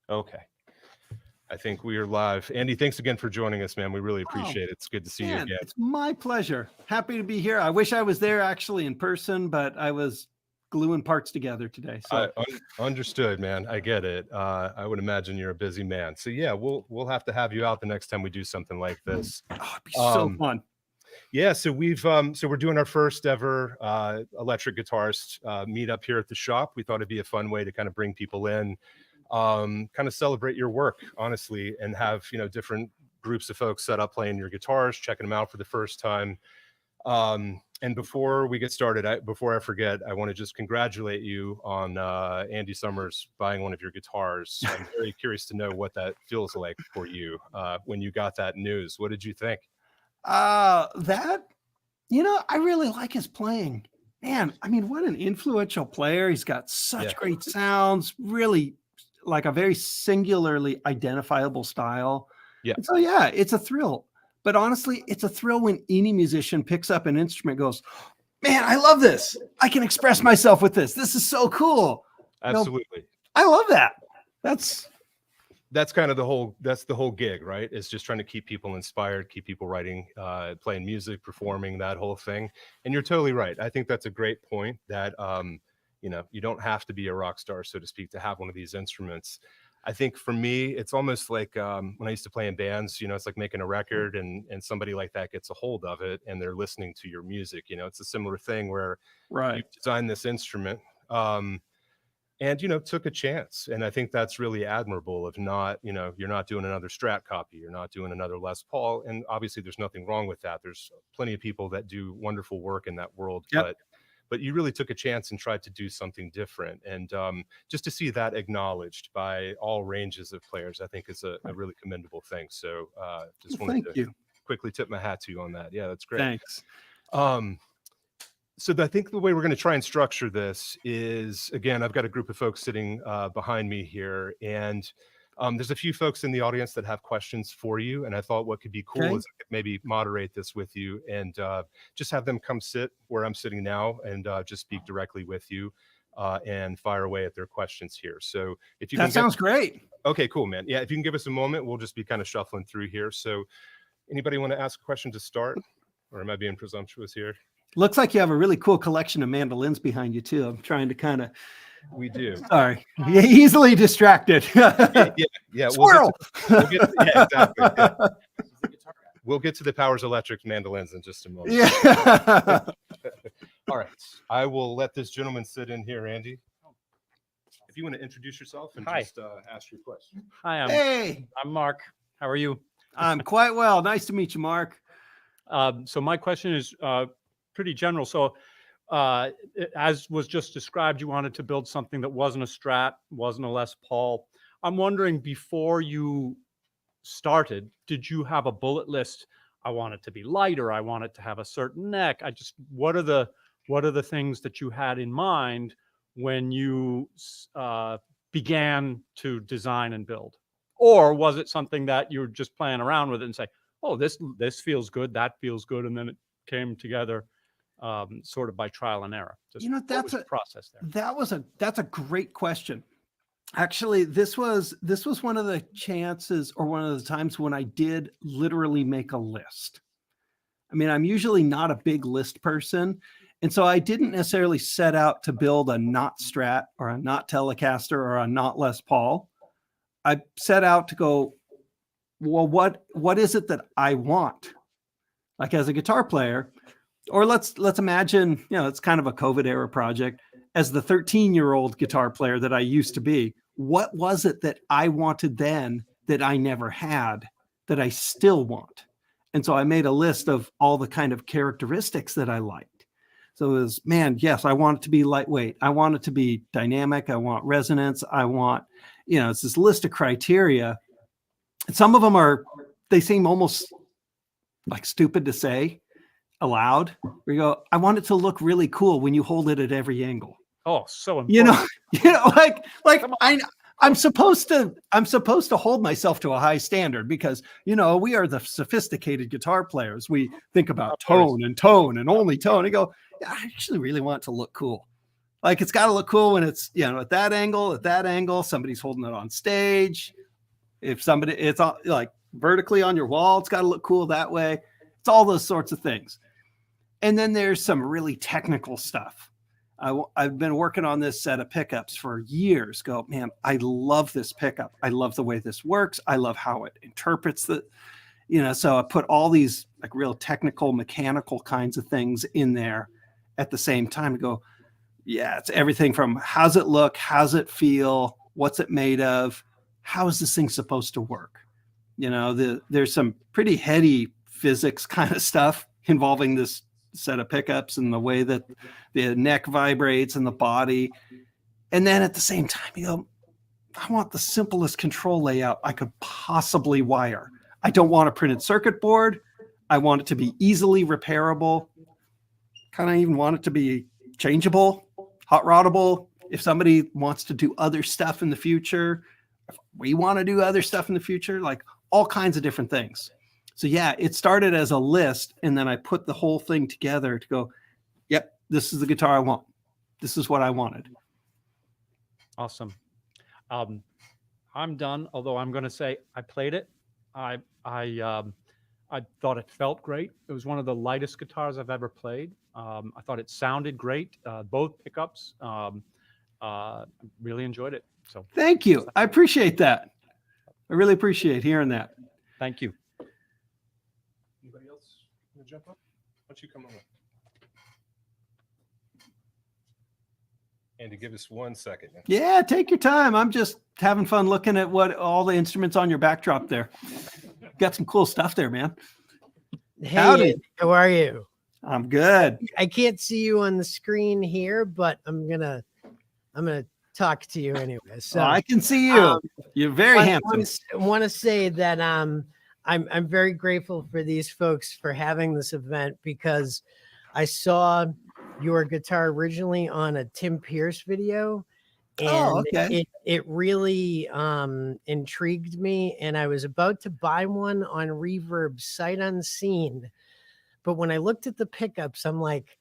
Okay. I think we are live. Andy, thanks again for joining us, man. We really Oh, appreciate it. It's good to see you man, again. it's my pleasure. Happy to be here. I wish I was there actually in person, but I was gluing parts together today. So Understood, man. I get it. I would imagine you're a busy man. So yeah, we'll have to have you out the next time we do something like this. it'd be so fun. Yeah, so we're doing our first ever electric guitarist meetup here at the shop. We thought it'd be a fun way to kind of bring people in, kind of celebrate your work, honestly, and have, different groups of folks set up playing your guitars, checking them out for the first time. And before we get started, before I forget, I want to just congratulate you on Andy Summers buying one of your guitars. I'm very curious to know what that feels like for you when you got that news. What did you think? I really like his playing. Man, I mean, what an influential player. He's got such great sounds, really like a very singularly identifiable style. Yeah. And so, yeah, it's a thrill. But honestly, it's a thrill when any musician picks up an instrument, goes, man, I love this. I can express myself with this. This is so cool. Absolutely. I love that. That's kind of the whole gig, right? It's just trying to keep people inspired, keep people writing, playing music, performing, that whole thing. And you're totally right. I think that's a great point that, you don't have to be a rock star, so to speak, to have one of these instruments. I think for me, it's almost like when I used to play in bands, it's like making a record and somebody like that gets a hold of it and they're listening to your music. It's a similar thing where you designed this instrument and, took a chance. And I think that's really admirable of not, you're not doing another Strat copy, you're not doing another Les Paul. And obviously there's nothing wrong with that. There's plenty of people that do wonderful work in that world, but you really took a chance and tried to do something different. And just to see that acknowledged by all ranges of players, I think is a really commendable thing. So just wanted to quickly tip my hat to you on that. Yeah, that's great. Thanks. So I think the way we're going to try and structure this is, again, I've got a group of folks sitting behind me here, and there's a few folks in the audience that have questions for you. And I thought what could be cool is I could maybe moderate this with you and just have them come sit where I'm sitting now and just speak directly with you and fire away at their questions here. So if you that sounds great. Okay, cool, man. Yeah, if you can give us a moment, we'll just be kind of shuffling through here. So anybody want to ask a question to start, or am I being presumptuous here? Looks like you have a really cool collection of mandolins behind you too. I'm trying to kind of. We do. Sorry, easily distracted. Yeah. Squirrel. Exactly. Yeah. We'll get to the Powers Electric mandolins in just a moment. Yeah. All right. I will let this gentleman sit in here, Andy. If you want to introduce yourself and just ask your question. Hi, I'm Mark. How are you? I'm quite well. Nice to meet you, Mark. So my question is pretty general. So as was just described, you wanted to build something that wasn't a Strat, wasn't a Les Paul. I'm wondering, before you started, did you have a bullet list? I want it to be lighter. I want it to have a certain neck. What are the things that you had in mind when you began to design and build? Or was it something that you were just playing around with it and say, oh, this feels good, that feels good, and then it came together sort of by trial and error? That's a process there. That's a great question. Actually, this was one of the chances, or one of the times when I did literally make a list. I mean, I'm usually not a big list person, and so I didn't necessarily set out to build a not Strat or a not Telecaster or a not Les Paul. I set out to go, well, what is it that I want? Like, as a guitar player, or let's imagine, it's kind of a COVID era project. As the 13-year-old guitar player that I used to be, what was it that I wanted then that I never had that I still want? And so I made a list of all the kind of characteristics that I liked. So it was, yes, I want it to be lightweight. I want it to be dynamic. I want resonance. I want, it's this list of criteria. Some of them they seem almost like stupid to say aloud. Where you go, I want it to look really cool when you hold it at every angle. Oh, so important. I'm supposed to hold myself to a high standard because, we are the sophisticated guitar players. We think about tone and only tone. I go, I actually really want it to look cool. Like it's got to look cool when it's, at that angle, somebody's holding it on stage. If somebody, it's all, like vertically on your wall, it's got to look cool that way. It's all those sorts of things. And then there's some really technical stuff. I've been working on this set of pickups for years. Man, I love this pickup. I love the way this works. I love how it interprets the, so I put all these like real technical, mechanical kinds of things in there at the same time to go, yeah, it's everything from how's it look, how's it feel, what's it made of, how is this thing supposed to work? There's some pretty heady physics kind of stuff involving this set of pickups and the way that the neck vibrates and the body. And then at the same time, I want the simplest control layout I could possibly wire. I don't want a printed circuit board. I want it to be easily repairable. Kind of even want it to be changeable, hot roddable. If somebody wants to do other stuff in the future, if we want to do other stuff in the future, like all kinds of different things. So yeah, it started as a list, and then I put the whole thing together to go, yep, this is the guitar I want. This is what I wanted. Awesome. I'm done, although I'm going to say I played it. I thought it felt great. It was one of the lightest guitars I've ever played. I thought it sounded great, both pickups. Really enjoyed it. So thank you. I appreciate that. I really appreciate hearing that. Thank you. Anybody else want to jump up? Why don't you come over? Andy, give us 1 second. Yeah, take your time. I'm just having fun looking at what all the instruments on your backdrop there. Got some cool stuff there, man. Hey, Howdy. how are you? I'm good. I can't see you on the screen here, but I'm gonna talk to you anyway. So I can see you. You're very handsome. Want to say that I'm very grateful for these folks for having this event, because I saw your guitar originally on a Tim Pierce video, and it really intrigued me, and I was about to buy one on Reverb sight unseen, but when I looked at the pickups, I'm like,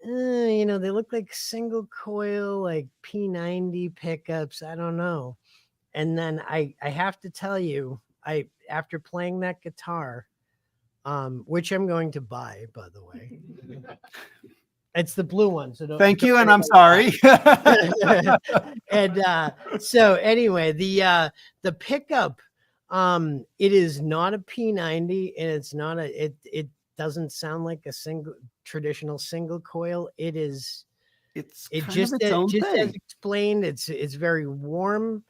they look like single coil, like P90 pickups. I don't know. And then I have to tell you, after playing that guitar, which I'm going to buy, by the way. It's the blue one. So thank you, and I'm sorry. And so anyway, the pickup, it is not a P90, and it's not it doesn't sound like a traditional single coil. It's just as explained, it's very warm.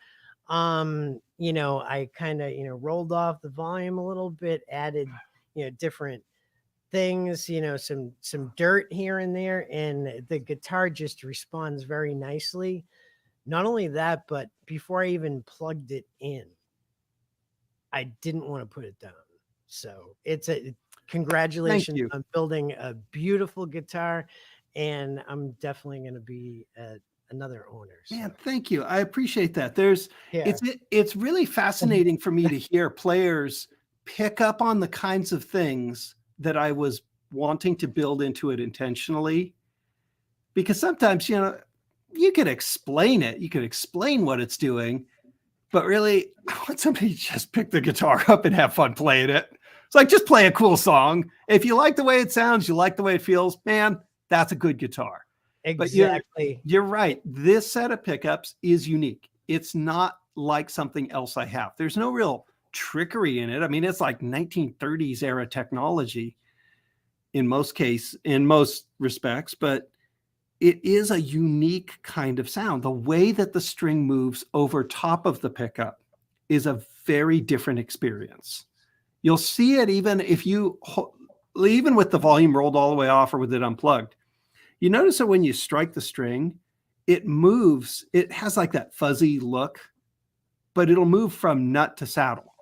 I kind of rolled off the volume a little bit, added different things, some dirt here and there, and the guitar just responds very nicely. Not only that, but before I even plugged it in, I didn't want to put it down. So congratulations on building a beautiful guitar, and I'm definitely going to be another owner. So. Man, thank you. I appreciate that. It's really fascinating for me to hear players pick up on the kinds of things that I was wanting to build into it intentionally, because sometimes, you could explain it. You could explain what it's doing, but really I want somebody to just pick the guitar up and have fun playing it. It's like, just play a cool song. If you like the way it sounds, you like the way it feels, man, that's a good guitar. Exactly. But you're right. This set of pickups is unique. It's not like something else I have. There's no real trickery in it. I mean, it's like 1930s era technology in most respects, but it is a unique kind of sound. The way that the string moves over top of the pickup is a very different experience. You'll see it even with the volume rolled all the way off or with it unplugged. You notice that when you strike the string, it moves. It has like that fuzzy look, but it'll move from nut to saddle.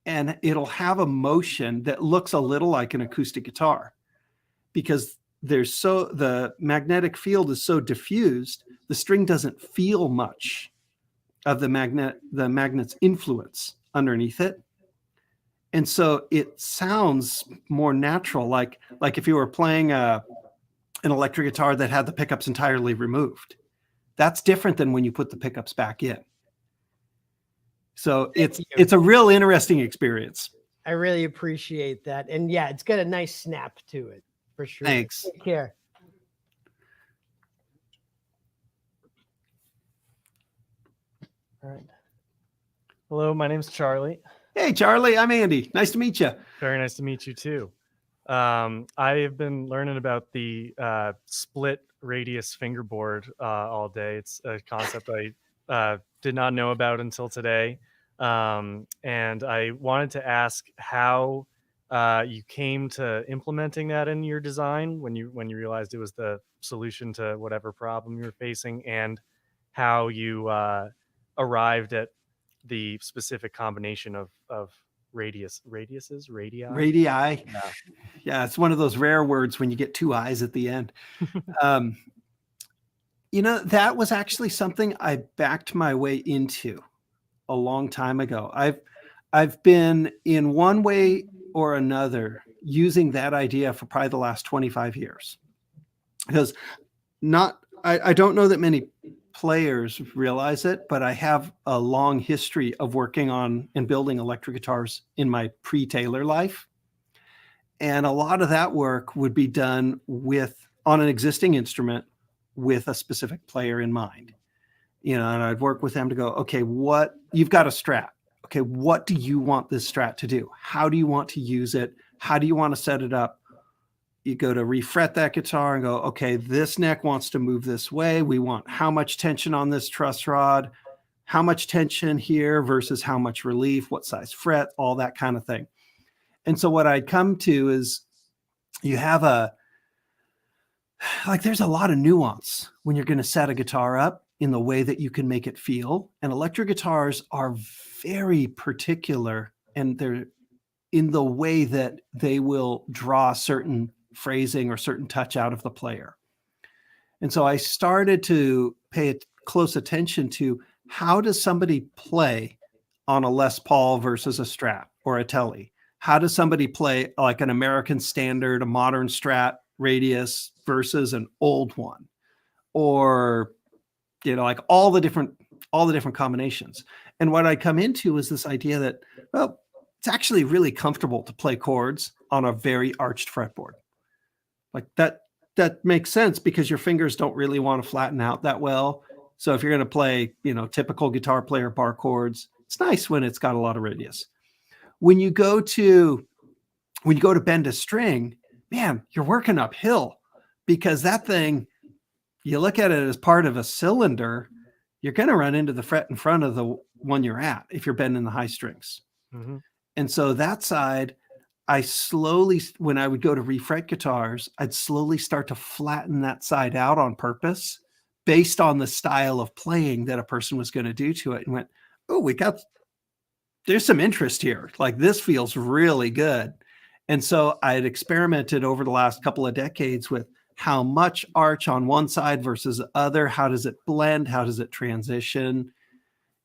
And it'll have a motion that looks a little like an acoustic guitar, because the magnetic field is so diffused, the string doesn't feel much of the magnet's influence underneath it. And so it sounds more natural, like if you were playing a an electric guitar that had the pickups entirely removed. That's different than when you put the pickups back in. So it's a real interesting experience. I really appreciate that. And yeah, it's got a nice snap to it for sure. Thanks. Take care. All right. Hello, my name's Charlie. Hey, Charlie, I'm Andy. Nice to meet you. Very nice to meet you too. I have been learning about the split radius fingerboard all day. It's a concept I did not know about until today. And I wanted to ask how you came to implementing that in your design when you realized it was the solution to whatever problem you were facing, and how you arrived at the specific combination of radii. Radii. Yeah, it's one of those rare words when you get two I's at the end. That was actually something I backed my way into a long time ago. I've been in one way or another using that idea for probably the last 25 years. Because I don't know that many players realize it, but I have a long history of working on and building electric guitars in my pre-Taylor life. And a lot of that work would be done on an existing instrument with a specific player in mind. And I'd work with them to go, okay, you've got a Strat. Okay, what do you want this Strat to do? How do you want to use it? How do you want to set it up? You go to refret that guitar and go, okay, this neck wants to move this way. We want how much tension on this truss rod, how much tension here versus how much relief, what size fret, all that kind of thing. And so what I'd come to is you have there's a lot of nuance when you're going to set a guitar up in the way that you can make it feel. And electric guitars are very particular, and they're in the way that they will draw certain phrasing or certain touch out of the player. And so I started to pay close attention to how does somebody play on a Les Paul versus a Strat or a Tele? How does somebody play like an American Standard, a modern Strat radius versus an old one? Or, like all the different combinations. And what I come into is this idea that, well, it's actually really comfortable to play chords on a very arched fretboard. Like that makes sense because your fingers don't really want to flatten out that well. So if you're going to play, typical guitar player bar chords, it's nice when it's got a lot of radius. When you go to bend a string, man, you're working uphill because that thing, you look at it as part of a cylinder, you're going to run into the fret in front of the one you're at if you're bending the high strings. Mm-hmm. And so that side, when I would go to refret guitars, I'd slowly start to flatten that side out on purpose based on the style of playing that a person was going to do to it, and went, oh, there's some interest here. Like, this feels really good. And so I had experimented over the last couple of decades with how much arch on one side versus the other. How does it blend? How does it transition?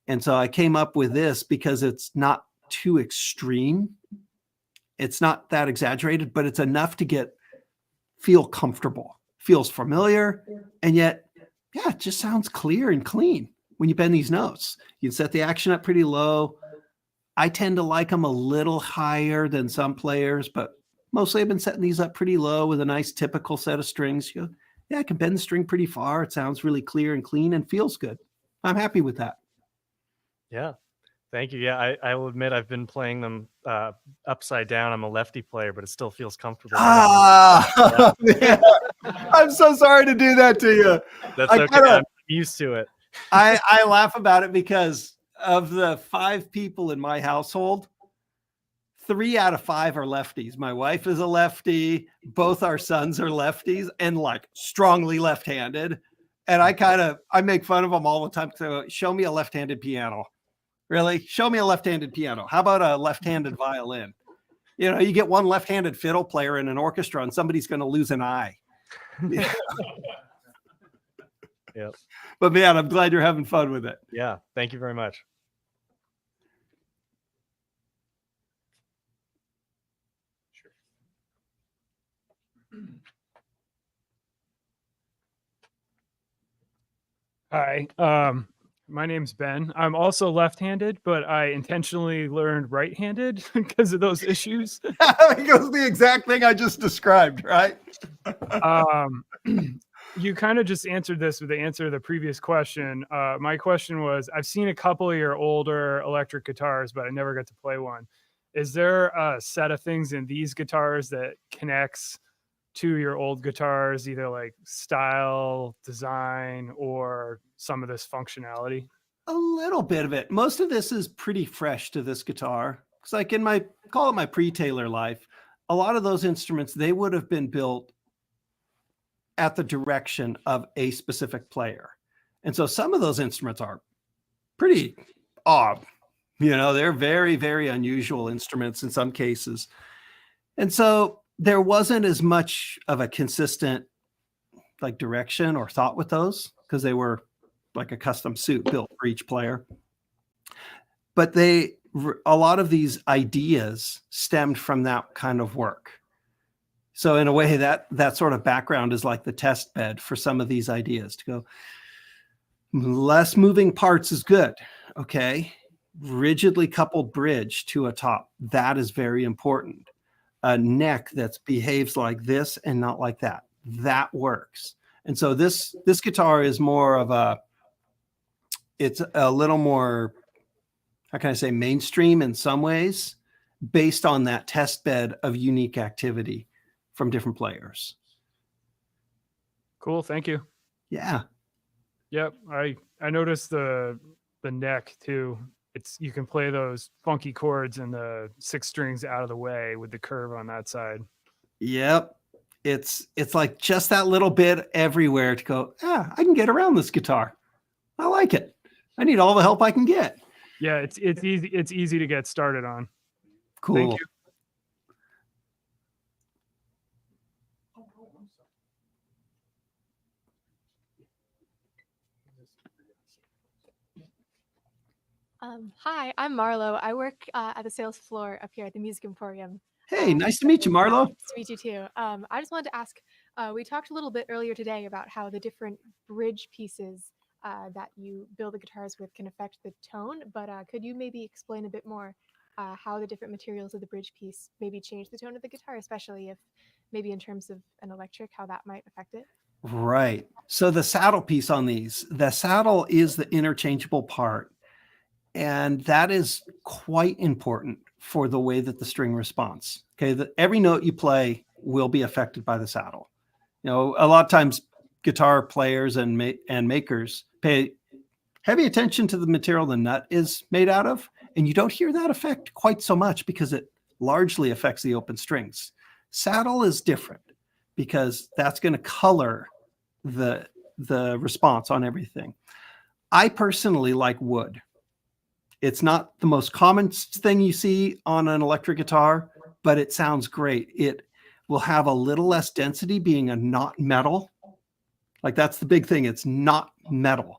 And so I came up with this because it's not too extreme. It's not that exaggerated, but it's enough to feel comfortable, feels familiar, and yet, yeah, it just sounds clear and clean when you bend these notes. You can set the action up pretty low. I tend to like them a little higher than some players, but mostly I've been setting these up pretty low with a nice typical set of strings. You go, yeah, I can bend the string pretty far. It sounds really clear and clean and feels good. I'm happy with that. Yeah. Thank you. Yeah, I will admit I've been playing them upside down. I'm a lefty player, but it still feels comfortable. Ah, man. I'm so sorry to do that to you. That's okay. I'm used to it. I laugh about it because of the 5 people in my household, 3 out of 5 are lefties. My wife is a lefty. Both our sons are lefties and like strongly left-handed. And I make fun of them all the time. So show me a left-handed piano. Really? Show me a left-handed piano. How about a left-handed violin? You get one left-handed fiddle player in an orchestra and somebody's going to lose an eye. Yep. But man, I'm glad you're having fun with it. Yeah. Thank you very much. Hi, my name's Ben. I'm also left-handed, but I intentionally learned right-handed because of those issues. It goes the exact thing I just described, right? Um, you kind of just answered this with the answer to the previous question. My question was, I've seen a couple of your older electric guitars, but I never got to play one. Is there a set of things in these guitars that connects to your old guitars, either like style, design, or some of this functionality? A little bit of it. Most of this is pretty fresh to this guitar. It's like in my, call it my pre-Taylor life, a lot of those instruments, they would have been built at the direction of a specific player. And so some of those instruments are pretty odd. You know, they're very, very unusual instruments in some cases. And so there wasn't as much of a consistent like direction or thought with those because they were like a custom suit built for each player. But a lot of these ideas stemmed from that kind of work. So in a way that sort of background is like the test bed for some of these ideas to go, less moving parts is good. Okay. Rigidly coupled bridge to a top. That is very important. A neck that behaves like this and not like that. That works. And so this guitar is more of it's a little more, how can I say, mainstream in some ways, based on that test bed of unique activity from different players. Cool, thank you. Yeah. Yep, I noticed the neck too. You can play those funky chords and the 6 strings out of the way with the curve on that side. Yep. It's like just that little bit everywhere to go, I can get around this guitar. I like it. I need all the help I can get. Yeah, it's easy to get started on. Cool. Thank you. Hi, I'm Marlo. I work at the sales floor up here at the Music Emporium. Hey, nice to meet you, Marlo. Nice to meet you too. I just wanted to ask, we talked a little bit earlier today about how the different bridge pieces that you build the guitars with can affect the tone, but could you maybe explain a bit more how the different materials of the bridge piece maybe change the tone of the guitar, especially if maybe in terms of an electric, how that might affect it? Right. So the saddle piece on these, the saddle is the interchangeable part. And that is quite important for the way that the string responds. Okay. Every note you play will be affected by the saddle. You know, a lot of times guitar players and makers pay heavy attention to the material the nut is made out of. And you don't hear that effect quite so much because it largely affects the open strings. Saddle is different because that's going to color the response on everything. I personally like wood. It's not the most common thing you see on an electric guitar, but it sounds great. It will have a little less density being a not metal. Like that's the big thing. It's not metal.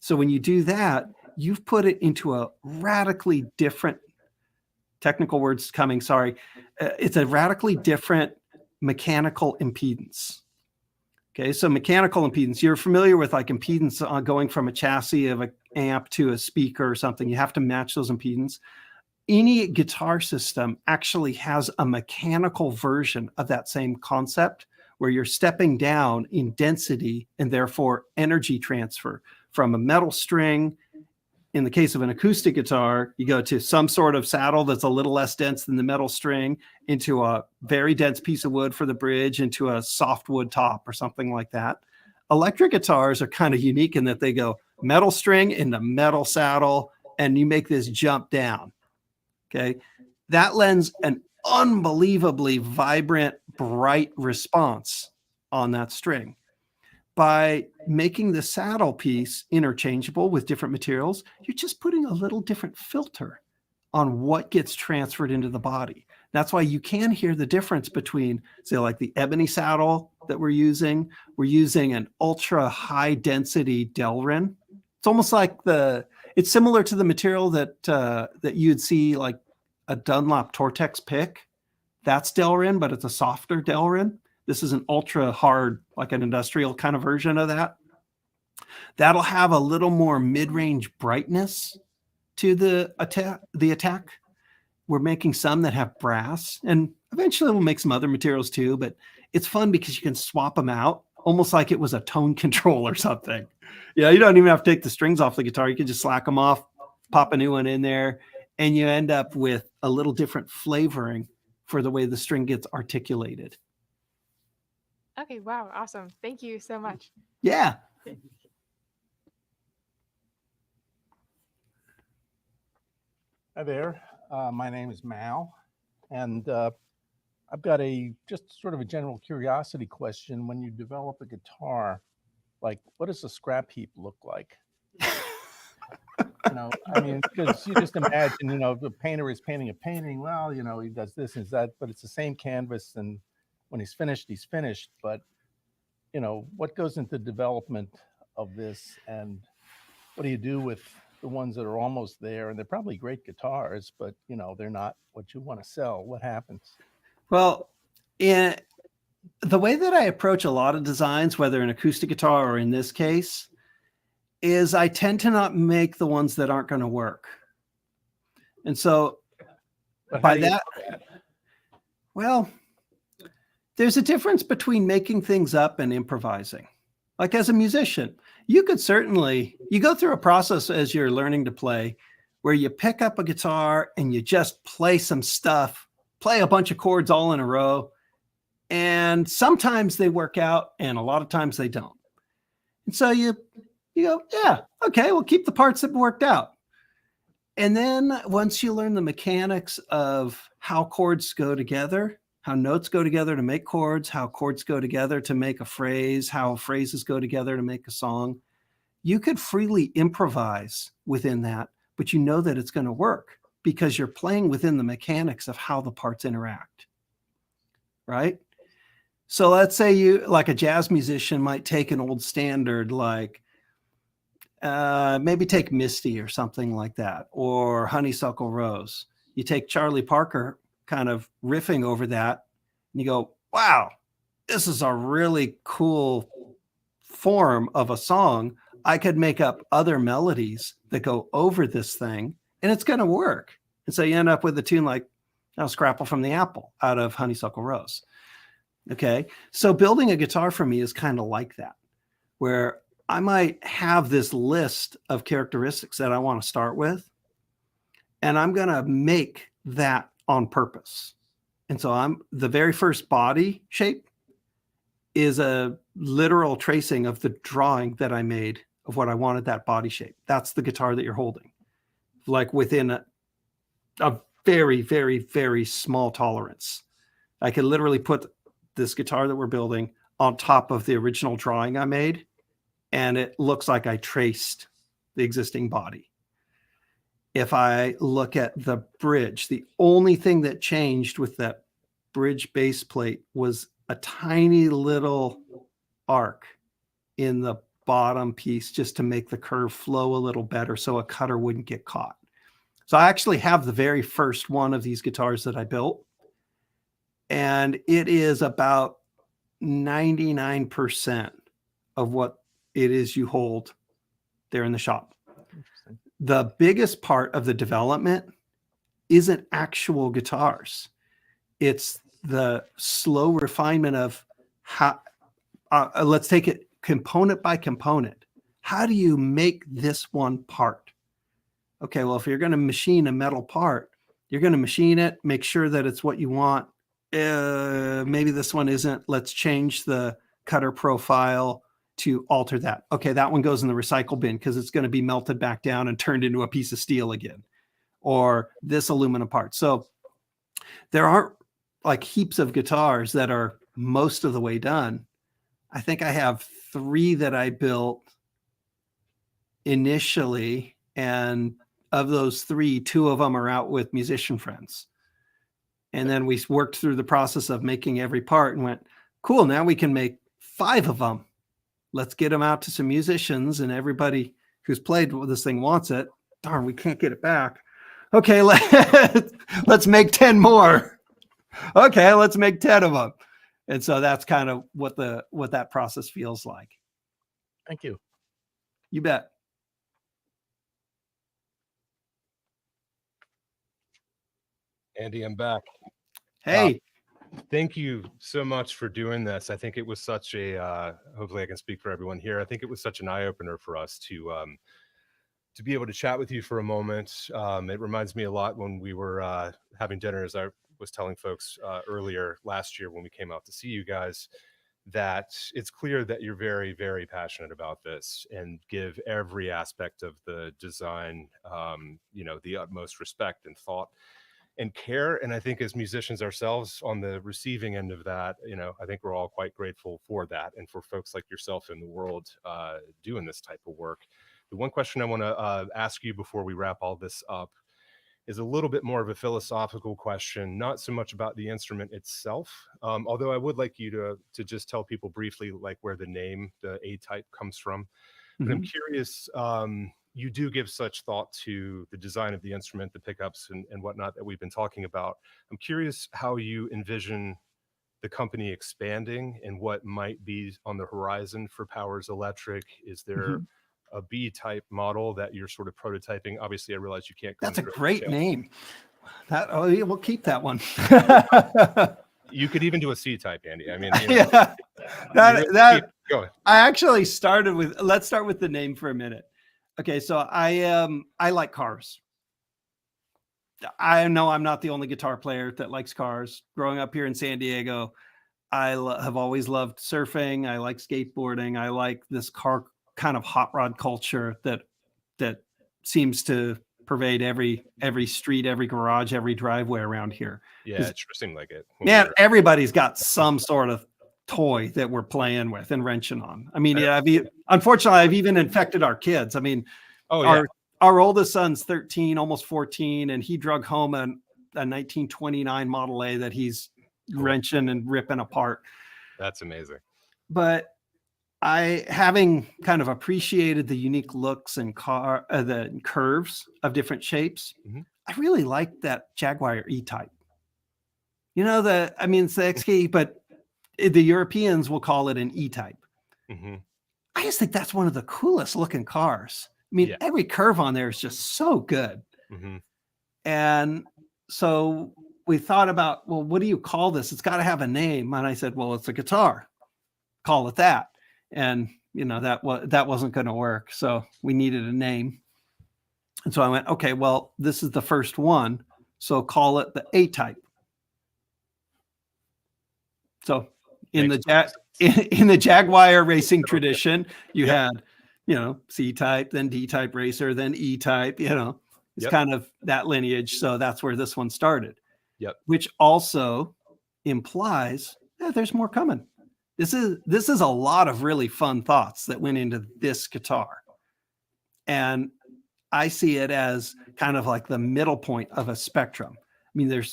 So when you do that, you've put it into a radically different, technical words coming, sorry. It's a radically different mechanical impedance. Okay, so mechanical impedance, you're familiar with like impedance going from a chassis of an amp to a speaker or something. You have to match those impedance. Any guitar system actually has a mechanical version of that same concept where you're stepping down in density and therefore energy transfer from a metal string. In the case of an acoustic guitar, you go to some sort of saddle that's a little less dense than the metal string into a very dense piece of wood for the bridge into a soft wood top or something like that. Electric guitars are kind of unique in that they go metal string into metal saddle and you make this jump down. Okay. That lends an unbelievably vibrant, bright response on that string. By making the saddle piece interchangeable with different materials, you're just putting a little different filter on what gets transferred into the body. That's why you can hear the difference between, say, like the ebony saddle that we're using. We're using an ultra high density Delrin. It's almost like it's similar to the material that you'd see like a Dunlop Tortex pick. That's Delrin, but it's a softer Delrin. This is an ultra hard, like an industrial kind of version of that. That'll have a little more mid-range brightness to the attack. We're making some that have brass, and eventually we'll make some other materials too, but it's fun because you can swap them out almost like it was a tone control or something. Yeah, you don't even have to take the strings off the guitar. You can just slack them off, pop a new one in there, and you end up with a little different flavoring for the way the string gets articulated. Okay, wow, awesome. Thank you so much. Yeah. Hi there. My name is Mal, and I've got just sort of a general curiosity question. When you develop a guitar, like, what does a scrap heap look like? I mean, because you just imagine, the painter is painting a painting. Well, he does this and that, but it's the same canvas, and when he's finished, he's finished. But what goes into development of this, and what do you do with the ones that are almost there? And they're probably great guitars, but they're not what you want to sell. What happens? Well, in the way that I approach a lot of designs, whether an acoustic guitar or in this case, is I tend to not make the ones that aren't going to work. And so by that, well, there's a difference between making things up and improvising. Like as a musician, you could certainly, you go through a process as you're learning to play where you pick up a guitar and you just play some stuff, play a bunch of chords all in a row. And sometimes they work out and a lot of times they don't. And so you go, yeah, okay, we'll keep the parts that worked out. And then once you learn the mechanics of how chords go together, how notes go together to make chords, how chords go together to make a phrase, how phrases go together to make a song, you could freely improvise within that, but you know that it's going to work because you're playing within the mechanics of how the parts interact, right? So let's say you, like a jazz musician, might take an old standard like maybe take Misty or something like that, or Honeysuckle Rose. You take Charlie Parker kind of riffing over that, and you go, wow, this is a really cool form of a song. I could make up other melodies that go over this thing, and it's going to work. And so you end up with a tune like Scrapple from the Apple out of Honeysuckle Rose. Okay, so building a guitar for me is kind of like that, where I might have this list of characteristics that I want to start with, and I'm going to make that on purpose. And so the very first body shape is a literal tracing of the drawing that I made of what I wanted that body shape. That's the guitar that you're holding, like within a very, very, very small tolerance. I could literally put this guitar that we're building on top of the original drawing I made, and it looks like I traced the existing body. If I look at the bridge, the only thing that changed with that bridge base plate was a tiny little arc in the bottom piece just to make the curve flow a little better so a cutter wouldn't get caught. So I actually have the very first one of these guitars that I built, and it is about 99% of what it is you hold there in the shop. The biggest part of the development isn't actual guitars. It's the slow refinement of how, let's take it component by component. How do you make this one part? Okay, well, if you're going to machine a metal part, you're going to machine it, make sure that it's what you want. Maybe this one isn't. Let's change the cutter profile to alter that. Okay, that one goes in the recycle bin because it's going to be melted back down and turned into a piece of steel again, or this aluminum part. So there aren't like heaps of guitars that are most of the way done. I think I have 3 that I built initially, and of those 3, 2 of them are out with musician friends. And then we worked through the process of making every part and went, cool, now we can make 5 of them. Let's get them out to some musicians, and everybody who's played with this thing wants it. Darn, we can't get it back. Okay, let's make 10 more. Okay, let's make 10 of them. And so that's kind of what that process feels like. Thank you. You bet. Andy, I'm back. Hey, Thank you so much for doing this. I think it was such a, hopefully I can speak for everyone here. I think it was such an eye opener for us to be able to chat with you for a moment. It reminds me a lot when we were having dinner, as I was telling folks earlier last year when we came out to see you guys, that it's clear that you're very, very passionate about this and give every aspect of the design, the utmost respect and thought and care. And I think as musicians ourselves on the receiving end of that, I think we're all quite grateful for that and for folks like yourself in the world doing this type of work. The one question I want to ask you before we wrap all this up is a little bit more of a philosophical question, not so much about the instrument itself, although I would like you to just tell people briefly like where the name, the A-type, comes from. But I'm curious, you do give such thought to the design of the instrument, the pickups and whatnot that we've been talking about. I'm curious how you envision the company expanding and what might be on the horizon for Powers Electric. Is there a B-type model that you're sort of prototyping? Obviously, I realize you can't go that's a into great detail. name. Yeah, we'll keep that one. You could even do a C-type, Andy. I mean, Yeah, keep going. I actually started with, let's start with the name for a minute. Okay, so I like cars. I know I'm not the only guitar player that likes cars. Growing up here in San Diego, I have always loved surfing. I like skateboarding. I like this car kind of hot rod culture that seems to pervade every street, every garage, every driveway around here. Yeah, it sure seemed like it. Man, everybody's got some sort of toy that we're playing with and wrenching on. I mean, yeah, unfortunately, I've even infected our kids. I mean, our oldest son's 13, almost 14, and he drug home a 1929 Model A that he's wrenching and ripping apart. That's amazing. But having kind of appreciated the unique looks and the curves of different shapes, I really like that Jaguar E-type. It's the XK, but the Europeans will call it an E-type. I just think that's one of the coolest looking cars. I mean, every curve on there is just so good. And so we thought about, well, what do you call this? It's got to have a name. And I said, well, it's a guitar. Call it that. And that wasn't going to work. So we needed a name. And so I went, okay, well, this is the first one. So call it the A-type. So in the Jaguar racing tradition, you had, C-type, then D-type racer, then E-type, it's kind of that lineage. So that's where this one started. Which also implies there's more coming. This is a lot of really fun thoughts that went into this guitar. And I see it as kind of like the middle point of a spectrum. I mean,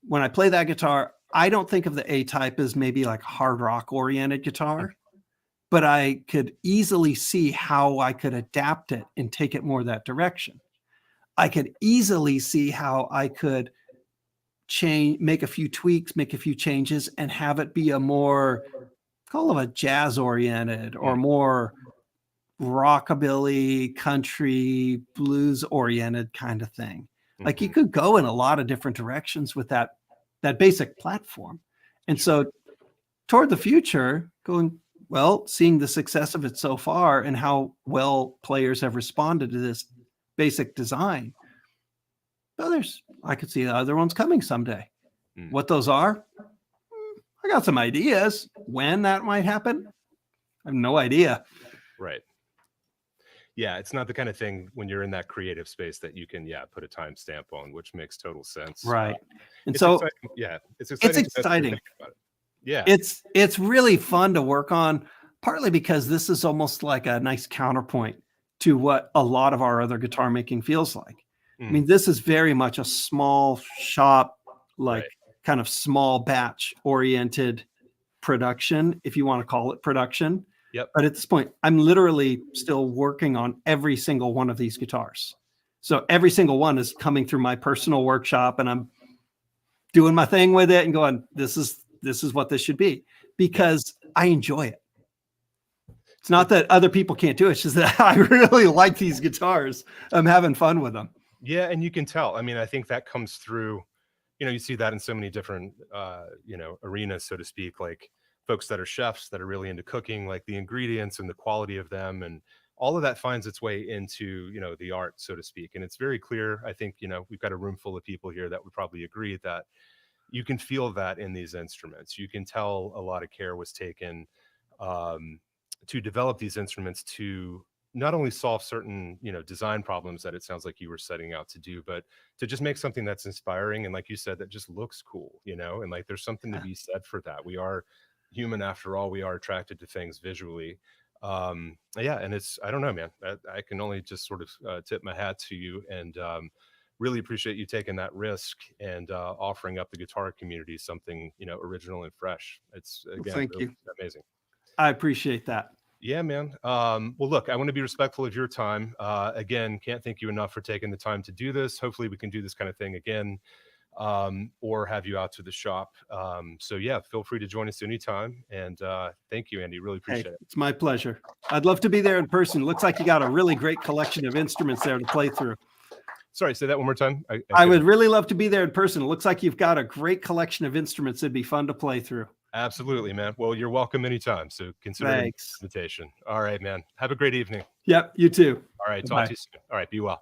when I play that guitar, I don't think of the A-type as maybe like hard rock oriented guitar, but I could easily see how I could adapt it and take it more that direction. I could easily see how I could make a few tweaks, make a few changes, and have it be a more call it a jazz oriented or more rockabilly, country, blues oriented kind of thing. Like you could go in a lot of different directions with that basic platform. And so toward the future, seeing the success of it so far and how players have responded to this basic design, I could see the other ones coming someday. What those are, I got some ideas. When that might happen, I have no idea. Right. Yeah, it's not the kind of thing when you're in that creative space that you can, put a timestamp on, which makes total sense. Right. And it's so, exciting. It's exciting. It's exciting. Yeah. It's really fun to work on, partly because this is almost like a nice counterpoint to what a lot of our other guitar making feels like. I mean, this is very much a small shop, kind of small batch oriented production, if you want to call it production. But at this point, I'm literally still working on every single one of these guitars. So every single one is coming through my personal workshop and I'm doing my thing with it and going, this is what this should be, because I enjoy it. It's not that other people can't do it. It's just that I really like these guitars. I'm having fun with them. Yeah, and you can tell. I mean, I think that comes through, you see that in so many different, arenas, so to speak, like folks that are chefs that are really into cooking, like the ingredients and the quality of them, and all of that finds its way into, the art, so to speak. And it's very clear. I think, we've got a room full of people here that would probably agree that you can feel that in these instruments. You can tell a lot of care was taken to develop these instruments to not only solve certain, design problems that it sounds like you were setting out to do, but to just make something that's inspiring. And like you said, that just looks cool, and like there's something to be said for that. We are human after all. We are attracted to things visually. Yeah. And I don't know, man, I can only just sort of tip my hat to you, and really appreciate you taking that risk and offering up the guitar community something, original and fresh. It's, again, thank really you. amazing. I appreciate that. Yeah, man. Well, look, I want to be respectful of your time. Again, can't thank you enough for taking the time to do this. Hopefully we can do this kind of thing again, or have you out to the shop. So yeah, feel free to join us anytime. And thank you, Andy. Really appreciate it. It's my pleasure. I'd love to be there in person. Looks like you got a really great collection of instruments there to play through. Sorry, say that one more time. I would really love to be there in person. It looks like you've got a great collection of instruments. It'd be fun to play through. Absolutely, man. Well, you're welcome anytime. So consider it an invitation. All right, man. Have a great evening. Yep, you too. All right, talk to you soon. All right, be well.